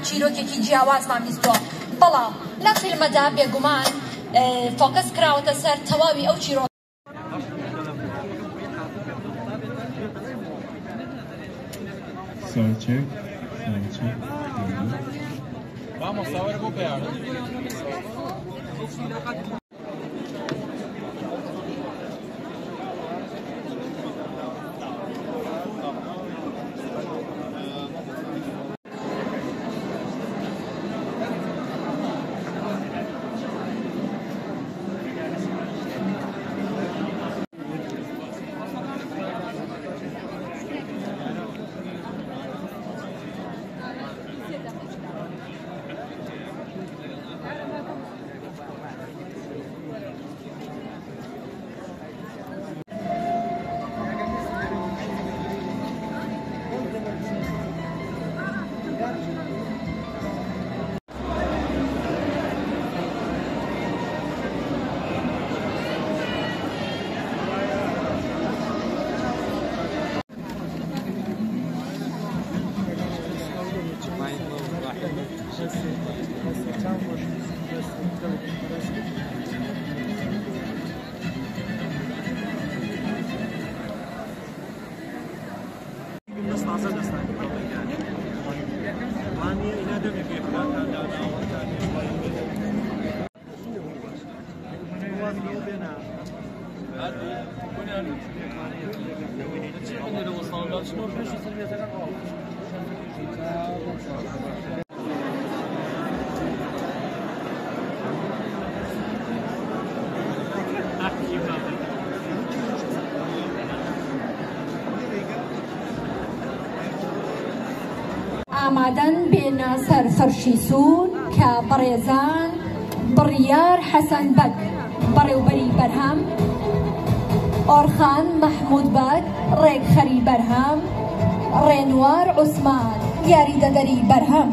چیرۆکێکی جیاوازمان بیستووە بەڵام لە فیلمەدا بێگومان فۆکەس کراوەتە سەر تەواوی ئەو چیرۆ Vamos, ahora vou pegar. ئامادەن بێنە سەر فەرشی سوور کە بەڕێزان بڕیار حەسەن بەگ بەڕێوبەری بەرهەم، ئۆرخان مەحموود بەگ ڕێکخەری بەرهەم، ڕێنوار عوسمان یاریدەدەری بەرهەم.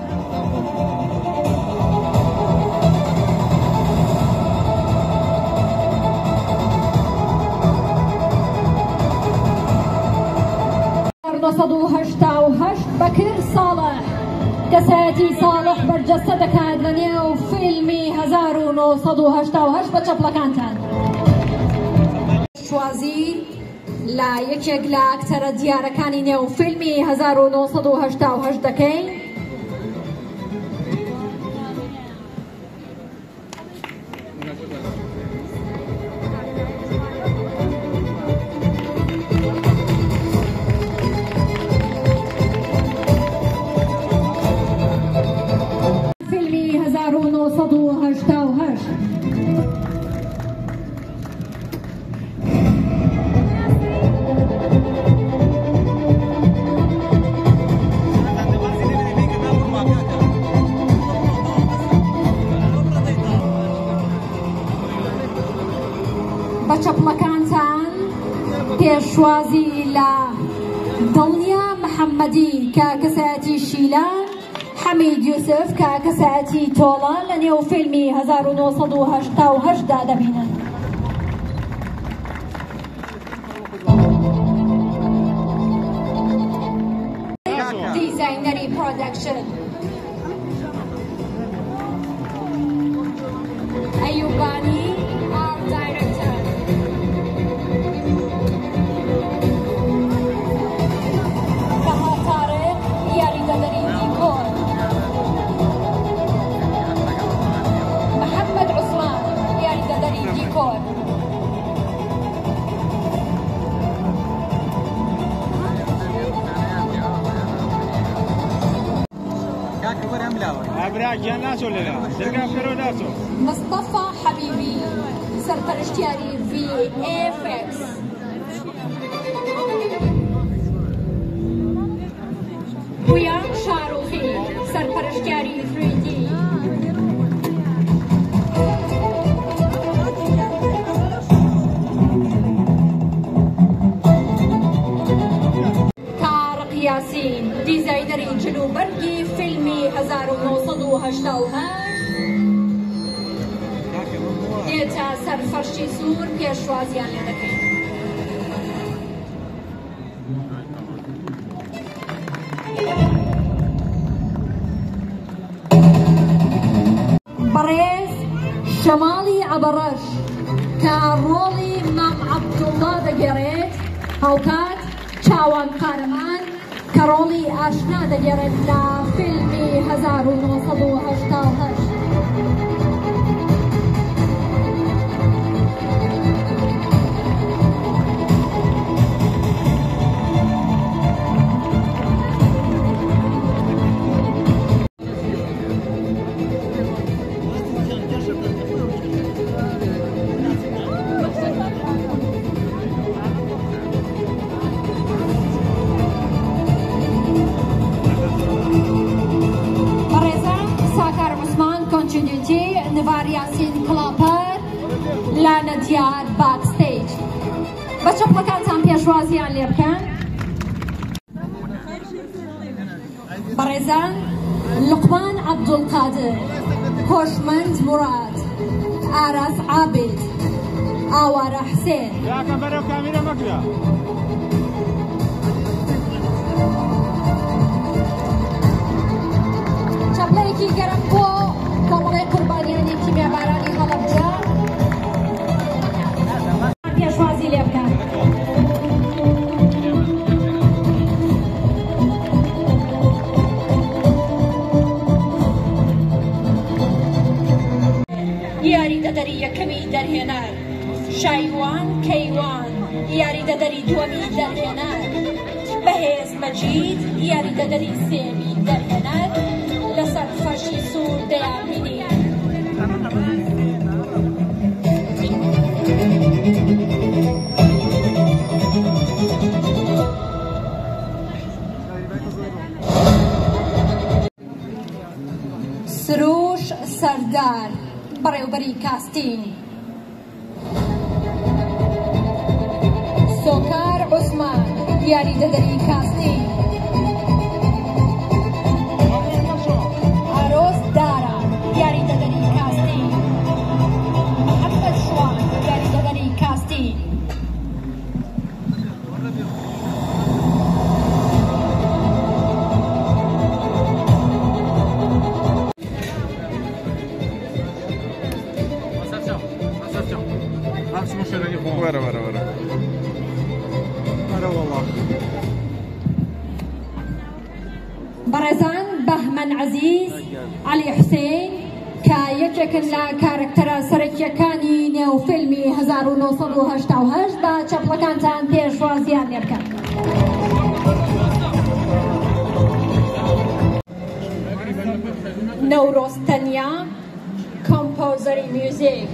بەکر ساڵح کەسایەتی ساڵح بەرجەستە دەکات لە نێو فیلمی 1988 بە چەپڵەکانتان. شوازی لە یەکێک لە ئاکتەرە دیارەکانی نێو فیلمی 1988 دەکەین. بە چەپڵەکانتان پێشوازی لە دڵنیا محەممەدی کە کەسایەتی شیلان، حەمید یوسف کە کەسایەتی تۆڵان لە نێو فیلمی 1988 دا دەبینن. دیزاینەری پرۆدەکشن ئەیوبانی مصطفى حبيبي سرپرشتیاری VFX. پویان شاروخی سرپرشتیاری 3D. طارق یاسین دیزاینەری جلوبەرگی فیلمی 1988 دێتە سەر فەرشی سوور پێشوازیان لێ دەکەین. بەڕێز شەماڵی عەبەڕەش کە ڕۆڵی مام عەبدوڵڵا دەگێڕێت، هاوکات چاوان قارەمان کە ڕۆڵی ئاشنا دەگێڕێت لە فیلمی 1988. نڤار یاسین کڵاپەر لانە دیار باکستەیج. بە چەپڵەکانتان پێشوازیان لێ بکەن. بەڕێزان لوقمان عەبدوڵقادر، هۆشمەند موراد، ئاراس عابد، ئاوارە حسێن. چەپڵەیەکی گەرم بۆ کۆمەڵی قوربانیانی تیمێبارانی هەڵەبجە پێشوازی لێ بکەن. یاریدەدەری یەکەمی دەرهێنار، شایوان کەیوان یاریدەدەری دووەمی دەرهێنار، بەهێز مەجید یاریدەدەری سێمی دەرهێنار، لەسەر فەرشی سوور دەیانبینی. سروش سەردار بەڕێوبەری کاستین، سۆکار عوسمان یاریدەدەری کاستین، ئارۆز دارا یاریدەدەری کاستین، محەممەد شوان یاریدەدەری کاستین. بەڕێزان بەهمەن عەزیز عەلی حوسێن کە یەکێکن لە کارکتەرە سەرەکیەکانی نێوفیلمی 1988 بە چەپڵەکانتان پێشوازیان لێ بکەن. نەورۆز تەنیا کۆمپۆزەری میوزیک.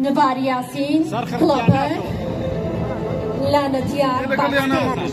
نڤار یاسین کڵاپەر لانە دیار باکستەیج.